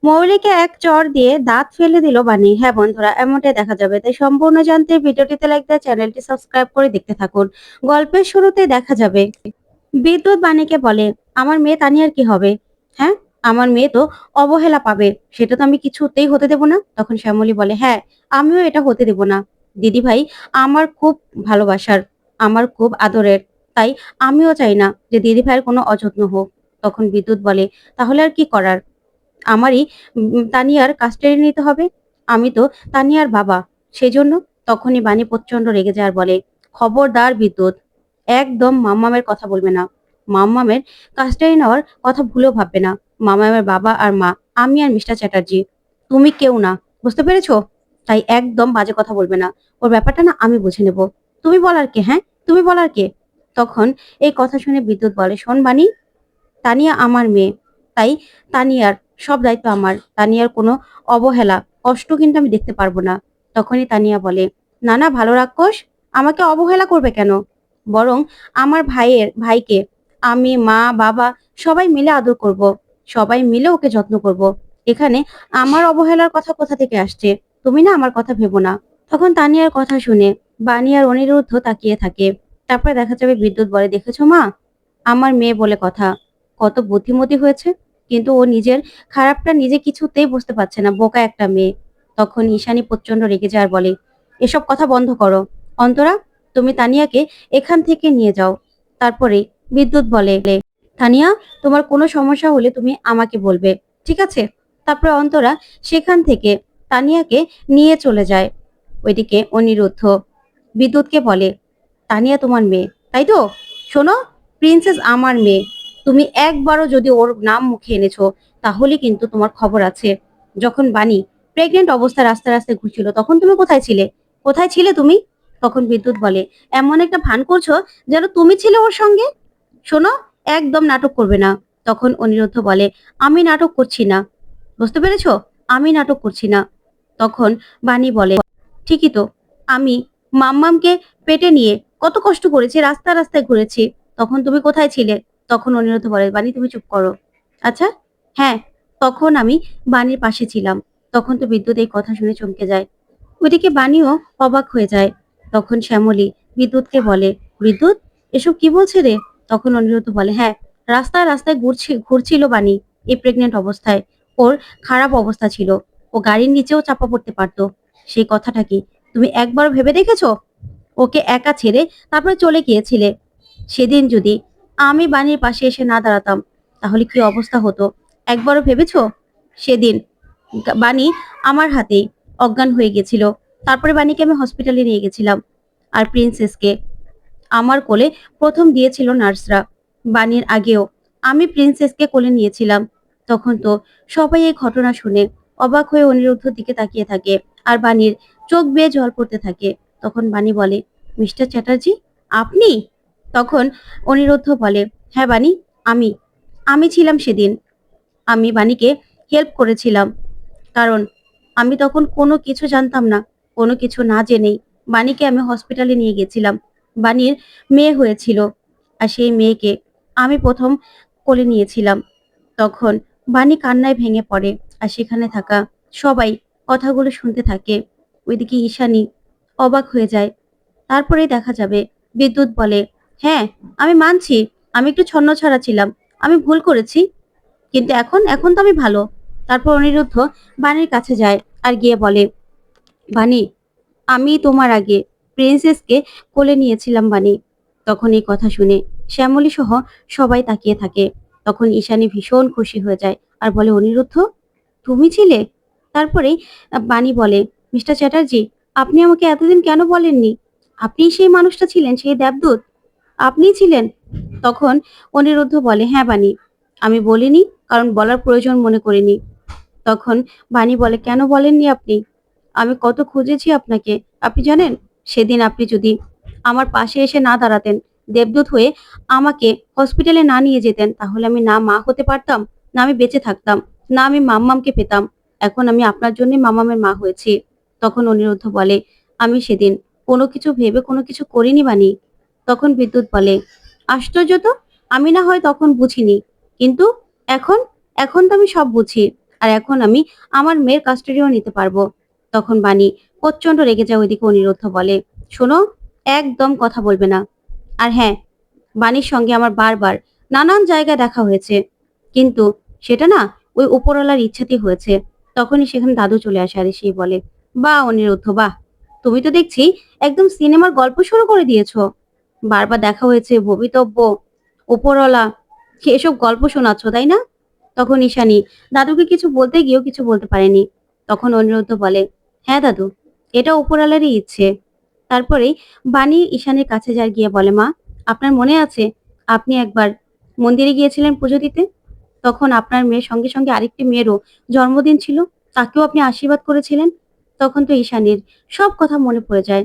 মৌলিকে এক চড় দিয়ে দাঁত ফেলে দিল বানি। হ্যাঁ বন্ধুরা, এমনটাই দেখা যাবে। তাই সম্পূর্ণ জানতে ভিডিওটিতে লাইক দিয়ে চ্যানেলটি সাবস্ক্রাইব করে দেখতে থাকুন। গল্পের শুরুতেই দেখা যাবে বিদ্যুৎ বাণীকে বলে, আমার মেয়ে তানিয়ার কি হবে? হ্যাঁ, আমার মেয়ে তো অবহেলা পাবে, সেটা তো আমি কিছুতেই হতে দেব না। তখন শ্যামলী বলে, হ্যাঁ, আমিও এটা হতে দেব না। দিদি ভাই আমার খুব ভালোবাসার, আমার খুব আদরের, তাই আমিও চাই না যে দিদি ভাইয়ের কোনো অযত্ন হোক। তখন বিদ্যুৎ বলে, তাহলে আর কি করার? আমারই তানিয়ার কাস্টাডি নিতে হবে। আমি তো তানিয়ার বাবা, সেজন্য। তখনই বাণী প্রচন্ড রেগে যায় আর বলে, খবরদার বিদ্যুৎ, একদম মাম্মামের কথা বলবে না। মাম্মামের কাস্টাডি নেওয়ার কথা ভুলেও ভাববে না। মাম্মামের বাবা আর মা আমি আর মিস্টার চ্যাটার্জি, তুমি কেউ না, বুঝতে পেরেছো? তাই একদম বাজে কথা বলবে না। ওর ব্যাপারটা না আমি বুঝে নেব। তুমি বলার কে? হ্যাঁ, তুমি বলার কে? তখন এই কথা শুনে বিদ্যুৎ বলে, শোন বাণী, তানিয়া আমার মেয়ে, তাই তানিয়ার সব দায়িত্ব আমার। তানিয়ার কোনো অবহেলা, কষ্ট কিন্তু আমি দেখতে পারবো না। তখনই তানিয়া বলে, না না ভালো রাক্ষস, আমাকে অবহেলা করবে কেন? বরং আমার ভাইকে আমি, মা, বাবা সবাই মিলে আদর করব, সবাই মিলে ওকে যত্ন করব। এখানে আমার অবহেলার কথা কোথা থেকে আসছে? তুমি না আমার কথা ভেবো না। তখন তানিয়ার কথা শুনে বাণী আর অনিরুদ্ধ তাকিয়ে থাকে। তারপরে দেখা যাবে বিদ্যুৎ বলে, দেখেছো মা, আমার মেয়ে বলে কথা, কত বুদ্ধিমতী হয়েছে, কিন্তু ও নিজের খারাপটা নিজে কিছুতেই বুঝতে পারছে না, বোকা একটা মেয়ে। তখন ঈশানী প্রচন্ড রেগে যায় আর বলে, এসব কথা বন্ধ করো। অন্তরা, তুমি তানিয়াকে এখান থেকে নিয়ে যাও। তারপরে বিদ্যুৎ বলে, তানিয়া, তোমার কোনো সমস্যা হলে তুমি আমাকে বলবে, ঠিক আছে? তারপরে অন্তরা সেখান থেকে তানিয়াকে নিয়ে চলে যায়। ওইদিকে অনিরুদ্ধ বিদ্যুৎকে বলে, তানিয়া তোমার মেয়ে, তাই তো? শোনো, প্রিন্সেস আমার মেয়ে। তুমি একবারও যদি ওর নাম মুখে এনেছো, তাহলে কিন্তু তোমার খবর আছে। যখন বাণী প্রেগনেন্ট অবস্থায় রাস্তায় রাস্তায় ঘুরছিল, তখন তুমি কোথায় ছিলে? কোথায় ছিলে তুমি? তখন বিদ্যুৎ বলে, এমন একটা ভান করছো যেন তুমি ছিলে ওর সঙ্গে। শোনো, একদম নাটক করবে না। তখন অনিরুদ্ধ বলে, আমি নাটক করছি না, বুঝতে পেরেছো? আমি নাটক করছি না। তখন বাণী বলে, ঠিকই তো, আমি মাম্মামকে পেটে নিয়ে কত কষ্ট করেছি, রাস্তায় রাস্তায় ঘুরেছি, তখন তুমি কোথায় ছিলে? তখন অনিরুদ্ধ বলে, বাণী তুমি চুপ করো। আচ্ছা, হ্যাঁ, তখন আমি বাণীর পাশে ছিলাম। তখন তো বিদ্যুৎ এই কথা শুনে চমকে যায়। ওইদিকে বাণীও অবাক হয়ে যায়। তখন শ্যামলী বিদ্যুৎকে বলে, বিদ্যুৎ, এসব কি বলছে রে? তখন অনিরুদ্ধ বলে, হ্যাঁ, রাস্তায় রাস্তায় ঘুরছিল বাণী এই প্রেগনেন্ট অবস্থায়। ওর খারাপ অবস্থা ছিল, ও গাড়ির নিচেও চাপা পড়তে পারতো। সেই কথাটা কি তুমি একবার ভেবে দেখেছো? ওকে একা ছেড়ে তারপরে চলে গিয়েছিলে। সেদিন যদি আমি বাণীর পাশে এসে না দাঁড়াতাম, তাহলে কি অবস্থা হতো একবারও ভেবেছো? সেদিন বাণী আমার হাতেই অজ্ঞান হয়ে গেছিল। তারপরে বাণীকে আমি হসপিটালে নিয়ে গেছিলাম। আর প্রিন্সেসকে আমার কোলে প্রথম দিয়েছিল নার্সরা। বাণীর আগেও আমি প্রিন্সেসকে কোলে নিয়েছিলাম। তখন তো সবাই এই ঘটনা শুনে অবাক হয়ে অনিরুদ্ধর দিকে তাকিয়ে থাকে, আর বাণীর চোখ বেয়ে জল পড়তে থাকে। তখন বাণী বলে, মিস্টার চ্যাটার্জি, আপনি? তখন অনিরুদ্ধ বলে, হ্যাঁ বাণী, আমি আমি ছিলাম সেদিন। আমি বাণীকে হেল্প করেছিলাম, কারণ আমি তখন কোনো কিছু জানতাম না। কোনো কিছু না জেনেই বাণীকে আমি হসপিটালে নিয়ে গেছিলাম। বাণীর মেয়ে হয়েছিল, আর সেই মেয়েকে আমি প্রথম কোলে নিয়েছিলাম। তখন বাণী কান্নায় ভেঙে পড়ে, আর সেখানে থাকা সবাই কথাগুলো শুনতে থাকে। ওইদিকে ঈশানী অবাক হয়ে যায়। তারপরেই দেখা যাবে বিদ্যুৎ বলে, হ্যাঁ, আমি মানছি, আমি একটু ছন্নছাড়া ছিলাম, আমি ভুল করেছি, কিন্তু এখন এখন তো আমি ভালো। তারপর অনিরুদ্ধ বাণীর কাছে যায় আর গিয়ে বলে, বাণী, আমি তোমার আগে প্রিন্সেসকে কোলে নিয়েছিলাম বাণী। তখন এই কথা শুনে শ্যামলী সহ সবাই তাকিয়ে থাকে। তখন ঈশানী ভীষণ খুশি হয়ে যায় আর বলে, অনিরুদ্ধ, তুমি ছিলে? তারপরেই বাণী বলে, মিস্টার চ্যাটার্জি, আপনি আমাকে এতদিন কেন বলেননি? আপনি সেই মানুষটা ছিলেন, সেই দেবদূত আপনিই ছিলেন? তখন অনিরুদ্ধ বলে, হ্যাঁ বাণী, আমি বলিনি, কারণ বলার প্রয়োজন মনে করিনি। তখন বাণী বলে, কেন বলেননি আপনি? আমি কত খুঁজেছি আপনাকে, আপনি জানেন? সেদিন আপনি যদি আমার পাশে এসে না দাঁড়াতেন, দেবদূত হয়ে আমাকে হসপিটালে না নিয়ে যেতেন, তাহলে আমি না মা হতে পারতাম, না আমি বেঁচে থাকতাম, না আমি মাম্মামকে পেতাম। এখন আমি আপনার জন্যই মাম্মামের মা হয়েছি। তখন অনিরুদ্ধ বলে, আমি সেদিন কোনো কিছু ভেবে কোনো কিছু করিনি বাণী। তখন বিদ্যুৎ বলে, আশ্চর্য তো, আমি না হয় তখন বুঝিনি, কিন্তু এখন এখন তো আমি সব বুঝি। আর এখন আমি আমার মেয়ের কাস্টাডিও নিতে পারবো। তখন বাণী প্রচন্ড রেগে যায়। ওইদিকে অনিরুদ্ধ বলে, শোনো, একদম কথা বলবে না। আর হ্যাঁ, বাণীর সঙ্গে আমার বারবার নানান জায়গায় দেখা হয়েছে, কিন্তু সেটা না ওই উপরওয়ালার ইচ্ছাতেই হয়েছে। তখনই সেখানে দাদু চলে আসে আর এসেই বলে, বাহ অনিরুদ্ধ বাহ, তুমি তো দেখছি একদম সিনেমার গল্প শুরু করে দিয়েছো। বারবার দেখা হয়েছে, ভবিতব্য, উপরওয়ালা, এসব গল্প শোনাচ্ছ তাই না? তখন ঈশানী দাদুকে কিছু বলতে গিয়েও কিছু বলতে পারেনি। তখন অনিরুদ্ধ বলে, হ্যাঁ দাদু, এটা উপরওয়ালারই ইচ্ছে। তারপরেই বাণী ঈশানীর কাছে যায়, গিয়ে বলে, মা, আপনার মনে আছে আপনি একবার মন্দিরে গিয়েছিলেন পুজো দিতে? তখন আপনার মেয়ের সঙ্গে সঙ্গে আরেকটি মেয়েরও জন্মদিন ছিল, তাকেও আপনি আশীর্বাদ করেছিলেন। তখন তো ঈশানীর সব কথা মনে পড়ে যায়।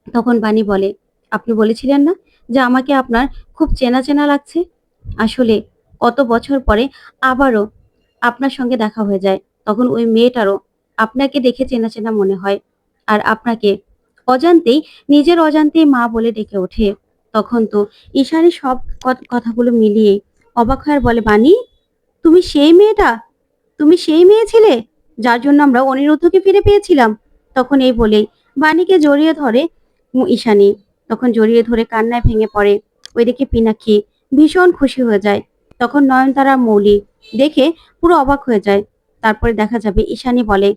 তখন বাণী বলে, আপনি বলেছিলেন না যে আমাকে আপনার খুব চেনা চেনা লাগছে? আসলে কত বছর পরে আবারও আপনার সঙ্গে দেখা হয়ে যায়, তখন ওই মেয়েটারও আপনাকে দেখে চেনা চেনা মনে হয়, আর আপনাকে অজান্তেই, নিজের অজান্তেই মা বলে ডেকে ওঠে। তখন তো ঈশানী সব কথাগুলো মিলিয়ে অবাক হয়ে আর বলে, বাণী, তুমি সেই মেয়েটা, তুমি সেই মেয়ে ছিলে যার জন্য আমরা অনিরুদ্ধকে ফিরে পেয়েছিলাম। তখন এই বলেই বাণীকে জড়িয়ে ধরে ঈশানী। তখন জড়িয়ে ধরে কান্নায় ভেঙে পড়ে। ওইদিকে পিনাক্ষী ভীষণ খুশি হয়ে যায়। তখন নয়নতারা, মৌলি দেখে পুরো অবাক হয়ে যায়। তারপরে দেখা যাবে ঈশানী বলে,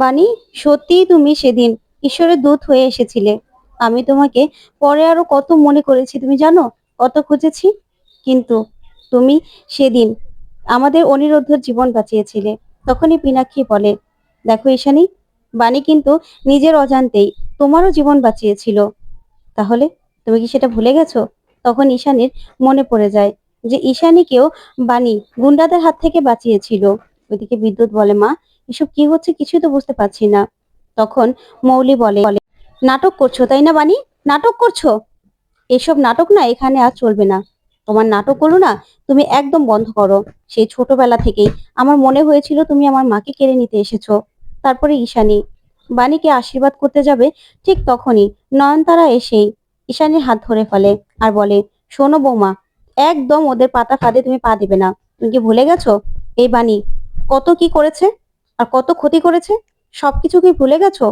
বাণী, সত্যিই তুমি সেদিন ঈশ্বরের দূত হয়ে এসেছিলে। আমি তোমাকে পরে আরো কত মনে করেছি তুমি জানো, কত খুঁজেছি, কিন্তু তুমি সেদিন আমাদের অনিরুদ্ধর জীবন বাঁচিয়েছিলে। তখনই পিনাক্ষী বলে, দেখো ঈশানী, বাণী কিন্তু নিজের অজান্তেই তোমারও জীবন বাঁচিয়েছিল। তাহলে তুমি কি সেটা ভুলে গেছো? তখন ঈশানীর মনে পড়ে যায় যে ঈশানীকেও বাণী গুন্ডাদের হাত থেকে বাঁচিয়েছিল। ওইদিকে বিদ্যুৎ বলে, মা, এসব কি হচ্ছে কিছুই তো বুঝতে পারছি না। তখন মৌলি বলে, নাটক করছো তাই না বাণী, নাটক করছো? এসব নাটক না এখানে আর চলবে না। তোমার নাটকগুলো না তুমি একদম বন্ধ করো। সেই ছোটবেলা থেকেই আমার মনে হয়েছিল তুমি আমার মাকে কেড়ে নিতে এসেছো। তারপরে ঈশানী বাণীকে আশীর্বাদ করতে যাবে, ঠিক তখনই নয়নতারা এসেই ঈশানীর হাত ধরে ফেলে আর বলে, শোনো বৌমা, একদম ওদের পাতা ফাঁদে তুমি পা দিবে না। তুমি কি ভুলে গেছো এই বাণী কত কি করেছে আর কত ক্ষতি করেছে? সবকিছু কি ভুলে গেছো?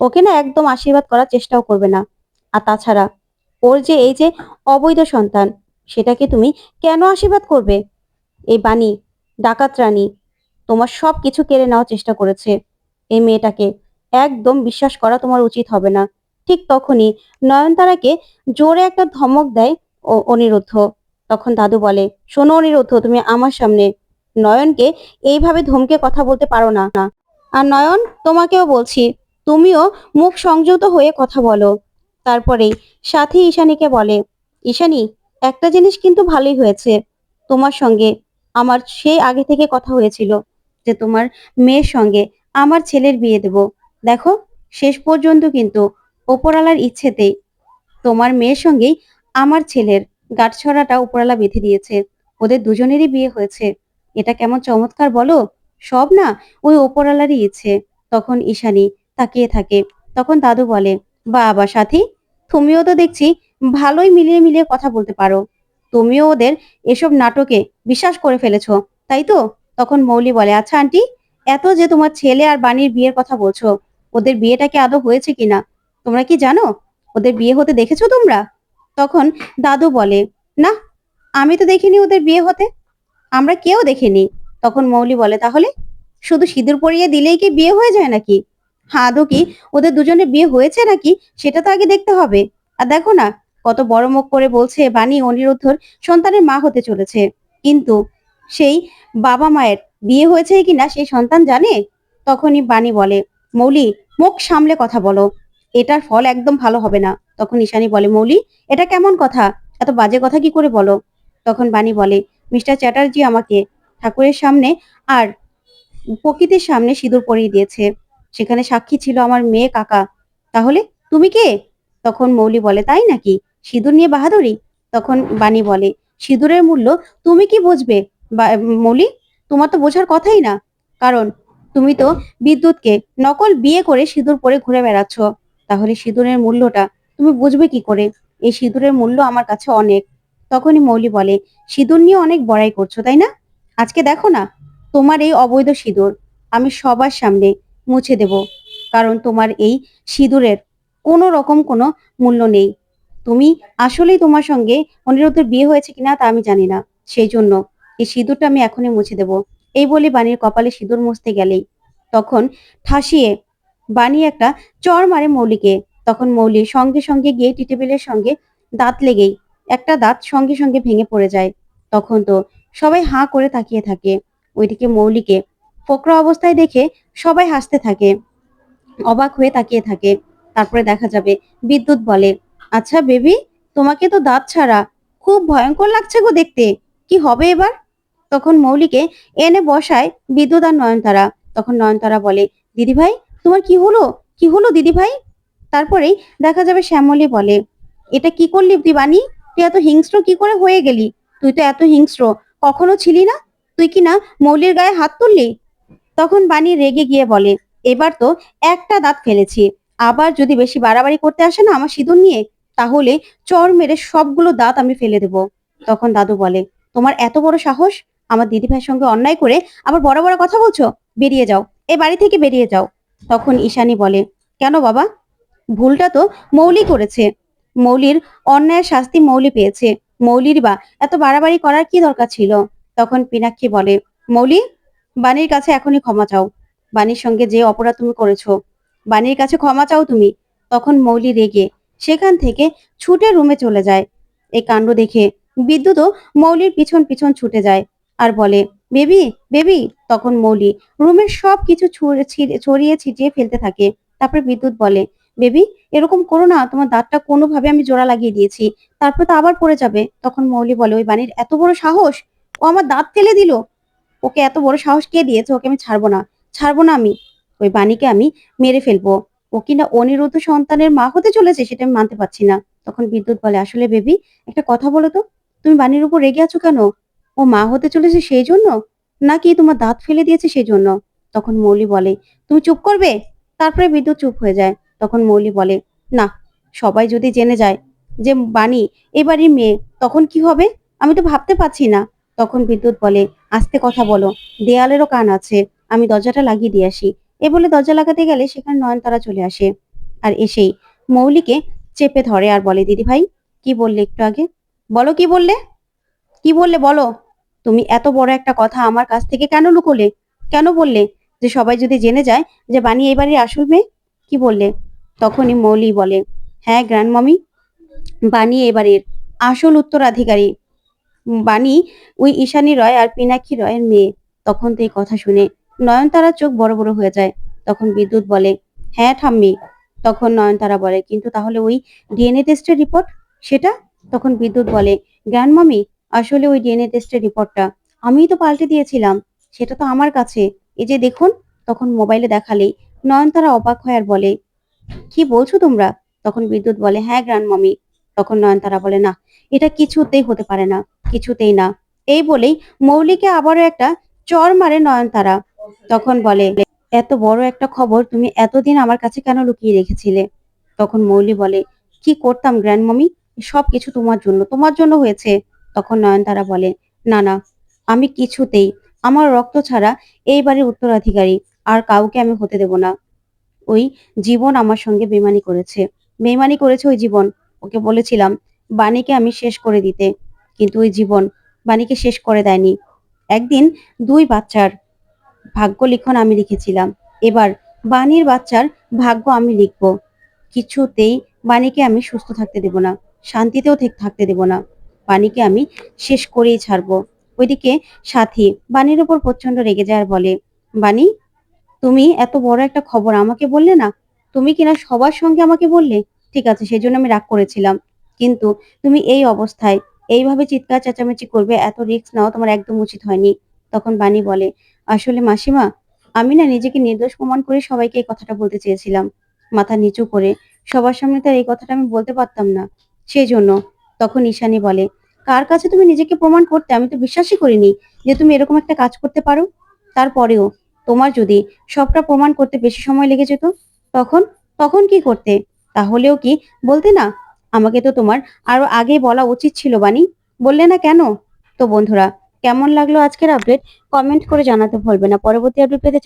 ওকে না একদম আশীর্বাদ করার চেষ্টাও করবে না। আর তাছাড়া ওর যে এই যে অবৈধ সন্তান, সেটাকে তুমি কেন আশীর্বাদ করবে? এই বাণী ডাকাত রানী তোমার সব কিছু কেড়ে নেওয়ার চেষ্টা করেছে। এই মেয়েটাকে একদম বিশ্বাস করা তোমার উচিত হবে না। ঠিক তখনই নয়নতারাকে জোরে একটা ধমক দেয় অনিরুদ্ধ। তখন দাদু বলে, শোনো অনিরুদ্ধ, তুমি আমার সামনে নয়নকে এইভাবে ধমকে কথা বলতে পারো না। আর নয়ন, তোমাকেও বলছি, তুমিও মুখ সংযত হয়ে কথা বলো। তারপরেই সাথী ঈশানীকে বলে, ঈশানী, একটা জিনিস কিন্তু ভালোই হয়েছে, তোমার সঙ্গে আমার সেই আগে থেকে কথা হয়েছিল যে তোমার মেয়ের সঙ্গে আমার ছেলের বিয়ে দেব। দেখো, শেষ পর্যন্ত কিন্তু ওপরওয়ালার ইচ্ছেতেই তোমার মেয়ের সঙ্গেই আমার ছেলের গাঁটছড়াটা উপরওয়ালা বেঁধে দিয়েছে। ওদের দুজনেরই বিয়ে হয়েছে। এটা কেমন চমৎকার বলো? সব না ওই ওপরওয়ালারই ইচ্ছে। তখন ঈশানী তাকিয়ে থাকে। তখন দাদু বলে, বাবা সাথী, তুমিও তো দেখছি ভালোই মিলিয়ে মিলিয়ে কথা বলতে পারো। তুমিও ওদের এসব নাটকে বিশ্বাস করে ফেলেছো, তাই তো? তখন মৌলি বলে, আচ্ছা আন্টি, এত যে তোমার ছেলে আর বাণীর বিয়ের কথা বলছো, ওদের বিয়েটা কি আদৌ হয়েছে কিনা তোমরা কি জানো? ওদের বিয়ে হতে দেখেছো তোমরা? তখন দাদু বলে, না, আমি তো দেখিনি ওদের বিয়ে হতে, আমরা কেউ দেখিনি। তখন মৌলি বলে, তাহলে শুধু সিঁদুর পরিয়ে দিলেই কি বিয়ে হয়ে যায় নাকি? আদৌ কি ওদের দুজনের বিয়ে হয়েছে নাকি সেটা তো আগে দেখতে হবে। আর দেখো না, কত বড় মুখ করে বলছে বাণী অনিরুদ্ধর সন্তানের মা হতে চলেছে, কিন্তু সেই বাবা মায়ের বিয়ে হয়েছে কিনা সেই সন্তান জানে? তখনই বাণী বলে, মৌলি, মুখ সামলে কথা বলো, এটার ফল একদম ভালো হবে না। তখন ঈশানী বলে, মৌলি, এটা কেমন কথা? এত বাজে কথা কি করে বলো? তখন বাণী বলে, মিস্টার চ্যাটার্জি আমাকে ঠাকুরের সামনে আর প্রকৃতির সামনে সিঁদুর পরিয়ে দিয়েছে, সেখানে সাক্ষী ছিল আমার মেয়ে কাকা। তাহলে তুমি কে? তখন মৌলি বলে, তাই নাকি, সিঁদুর নিয়ে বাহাদুরি? তখন বাণী বলে, সিঁদুরের মূল্য তুমি কি বুঝবে মৌলি? তোমার তো বোঝার কথাই না, কারণ তুমি তো বিদ্যুৎকে নকল বিয়ে করে সিঁদুর পরে ঘুরে বেড়াচ্ছ। তাহলে সিঁদুরের মূল্যটা তুমি বুঝবে কি করে? এই সিঁদুরের মূল্য আমার কাছে অনেক। তখনই মৌলি বলে, সিঁদুর নিয়ে অনেক বড়াই করছো তাই না? আজকে দেখো না, তোমার এই অবৈধ সিঁদুর আমি সবার সামনে মুছে দেব, কারণ তোমার এই সিঁদুরের কোনো রকম কোনো মূল্য নেই। তুমি আসলেই তোমার সঙ্গে অনিরুদ্ধের বিয়ে হয়েছে কিনা তা আমি জানি না, সেই জন্য এই সিঁদুরটা আমি এখনই মুছে দেব। এই বলে বাণীর কপালে সিঁদুর মুছতে গেলেই তখন ঠাসিয়ে বাণী একটা চড় মারে মৌলিকে। তখন মৌলি সঙ্গে সঙ্গে গিয়ে টি টেবিলের সঙ্গে দাঁত লেগেই একটা দাঁত সঙ্গে সঙ্গে ভেঙে পড়ে যায়। তখন তো সবাই হাঁ করে তাকিয়ে থাকে। ওইদিকে মৌলিকে ফোকরা অবস্থায় দেখে সবাই হাসতে থাকে, অবাক হয়ে তাকিয়ে থাকে। তারপরে দেখা যাবে বিদ্যুৎ বলে, আচ্ছা বেবি, তোমাকে তো দাঁত ছাড়া খুব ভয়ঙ্কর লাগছে গো দেখতে, কি হবে এবার? তখন মৌলিকে এনে বসায় বিদ্যুৎ আর নয়নতারা। তখন নয়নতারা বলে, দিদিভাই তোমার কি হলো, কি হলো দিদিভাই? তারপরেই দেখা যাবে শ্যামলী বলে, এটা কি করলি তুই বানি? তুই এত হিংস্র কি করে হয়ে গেলি? তুই তো এত হিংস্র কখনো ছিলি না, তুই কি না মৌলির গায়ে হাত তুললি? তখন বানি রেগে গিয়ে বলে, এবার তো একটা দাঁত ফেলেছি, আবার যদি বেশি বাড়াবাড়ি করতে আসে না আমার সিঁদুর নিয়ে, তাহলে চড় মেরে সবগুলো দাঁত আমি ফেলে দেব। তখন দাদু বলে, তোমার এত বড় সাহস, আমার দিদিভাইয়ের সঙ্গে অন্যায় করে আবার বড় বড় কথা বলছো? বেরিয়ে যাও, এই বাড়ি থেকে বেরিয়ে যাও। তখন ঈশানী বলে, কেন বাবা? ভুলটা তো মৌলি করেছে, মৌলির অন্যায়ের শাস্তি মৌলি পেয়েছে, মৌলির বা এত বাড়াবাড়ি করার কি দরকার ছিল? তখন পিনাক্ষী বলে, মৌলি, বাণীর কাছে এখনই ক্ষমা চাও, বাণীর সঙ্গে যে অপরাধ তুমি করেছো, বাণীর কাছে ক্ষমা চাও তুমি। তখন মৌলি রেগে সেখান থেকে ছুটে রুমে চলে যায়। এই কাণ্ড দেখে বিদ্যুৎও মৌলির পিছন পিছন ছুটে যায় আর বলে, বেবি বেবি। তখন মৌলি রুমের সব কিছু ছড়িয়ে ছিটিয়ে ফেলতে থাকে। তারপরে বিদ্যুৎ বলে, বেবি এরকম করো না, তোমার দাঁতটা কোনোভাবে আমি জোড়া লাগিয়ে দিয়েছি, তারপর তো আবার পড়ে যাবে। তখন মৌলি বলে, ওই বাণীর এত বড় সাহস, ও আমার দাঁত ফেলে দিল, ওকে এত বড় সাহস কে দিয়েছে? ওকে আমি ছাড়বো না, ছাড়বো না আমি, ওই বাণীকে আমি মেরে ফেলবো। ও কিনা অনিরুদ্ধ সন্তানের মা হতে চলেছে সেটা আমি মানতে পারছি না। তখন বিদ্যুৎ বলে, আসলে বেবি একটা কথা বলো তো, তুমি বাণীর উপর রেগে আছো কেন? ও মা হতে চলেছে সেই জন্য, নাকি তোমার দাঁত ফেলে দিয়েছে সেই জন্য? তখন মৌলি বলে, তুমি চুপ করবে। তারপরে বিদ্যুৎ চুপ হয়ে যায়। তখন মৌলি বলে, না, সবাই যদি জেনে যায় যে বাণী এবারই মেয়ে, তখন কি হবে আমি তো ভাবতে পারছি না। তখন বিদ্যুৎ বলে, আস্তে কথা বলো, দেয়ালেরও কান আছে, আমি দরজাটা লাগিয়ে দিয়ে আসি। এ বলে দরজা লাগাতে গেলে সেখানে নয়নতারা চলে আসে আর এসেই মৌলিকে চেপে ধরে আর বলে, দিদি ভাই কি বললে একটু আগে? বলো কি বললে, কি বললে বলো। তুমি এত বড় একটা কথা আমার কাছ থেকে কেন লুকোলে? কেন বললে যে সবাই যদি জেনে যায় যে বানি এবারই আসল মেয়ে? কি বললে? তখনই মৌলি বলে, হ্যাঁ গ্র্যান্ড মমি, বানি এবারের আসল উত্তরাধিকারী। বাণী ওই ঈশানী রয় আর পিনাক্ষী রয়ের মেয়ে। তখন তো এই কথা শুনে নয়নতারার চোখ বড় বড় হয়ে যায়। তখন বিদ্যুৎ বলে, হ্যাঁ ঠাম্মি। তখন নয়নতারা বলে, কিন্তু তাহলে ওই ডিএনএ টেস্টের রিপোর্ট, সেটা? তখন বিদ্যুৎ বলে, গ্র্যান্ডমামি, আসলে ওই ডিএনএ টেস্টের রিপোর্টটা আমিই তো পাল্টে দিয়েছিলাম, সেটা তো আমার কাছে, এই যে দেখুন। তখন মোবাইলে দেখালেই নয়নতারা অবাক হয় আর বলে, কি বলছো তোমরা? তখন বিদ্যুৎ বলে, হ্যাঁ গ্র্যান্ডমামি। তখন নয়নতারা বলে, না, এটা কিছুতেই হতে পারে না, কিছুতেই না। এই বলেই মৌলিকে আবারও একটা চড় মারে নয়নতারা। তখন বলে, এত বড় একটা খবর তুমি এতদিন আমার কাছে কেন লুকিয়ে রেখেছিলে? তখন মৌলি বলে, কি করতাম গ্র্যান্ডমমি, সব কিছু তোমার জন্য, তোমার জন্য হয়েছে। তখন নয়নতারা বলে, না না, আমি কিছুতেই আমার রক্ত ছাড়া এই বাড়ির উত্তরাধিকারী আর কাউকে আমি হতে দেব না। ওই জীবন আমার সঙ্গে বেইমানি করেছে, বেইমানি করেছে ওই জীবন। ওকে বলেছিলাম বাণীকে আমি শেষ করে দিতে, কিন্তু ওই জীবন বাণীকে শেষ করে দেয়নি। একদিন দুই বাচ্চার ভাগ্য লিখন আমি লিখেছিলাম, এবার বাণীর বাচ্চার ভাগ্য আমি লিখব। কিছুতেই বাণীকে আমি সুস্থ থাকতে দেব না, শান্তিতেও থাকতে দেব না। বাণীকে আমি শেষ করেই ছাড়বো। ওইদিকে সাথী বাণীর উপর প্রচন্ড রেগে যায় আর বলে, বাণী, তুমি এত বড় একটা খবর আমাকে বললে না, তুমি কিনা সবার সঙ্গে আমাকে বললে, ঠিক আছে সেই জন্য আমি রাগ করেছিলাম, কিন্তু তুমি এই অবস্থায় এইভাবে চিৎকার চেঁচামেচি করবে, এত রিস্ক নাও তোমার একদম উচিত হয়নি। তখন বাণী বলে, আসলে মাসিমা, আমি না নিজেকে নির্দোষ প্রমাণ করে সবাইকে এই কথাটা বলতে চেয়েছিলাম, মাথা নিচু করে, সবার সামনে তো আর এই কথাটা আমি বলতে পারতাম না, সেই জন্য। তখন ঈশানী বলে, কার কাছে তুমি নিজেকে প্রমাণ করতে? আমি তো বিশ্বাসই করিনি যে তুমি এরকম একটা কাজ করতে পারো। তারপরেও তোমার যদি সবটা প্রমাণ করতে বেশি সময় লেগে যেত, তখন তখন কি করতে? তাহলেও কি বলতে না? আমাকে তো তোমার আরো আগে বলা উচিত ছিল বানি, বললে না কেন? তো বন্ধুরা, কেমন লাগলো আজকের আপডেট কমেন্ট করে জানাতে ভুলবেন না। পরবর্তী আপডেট পেতে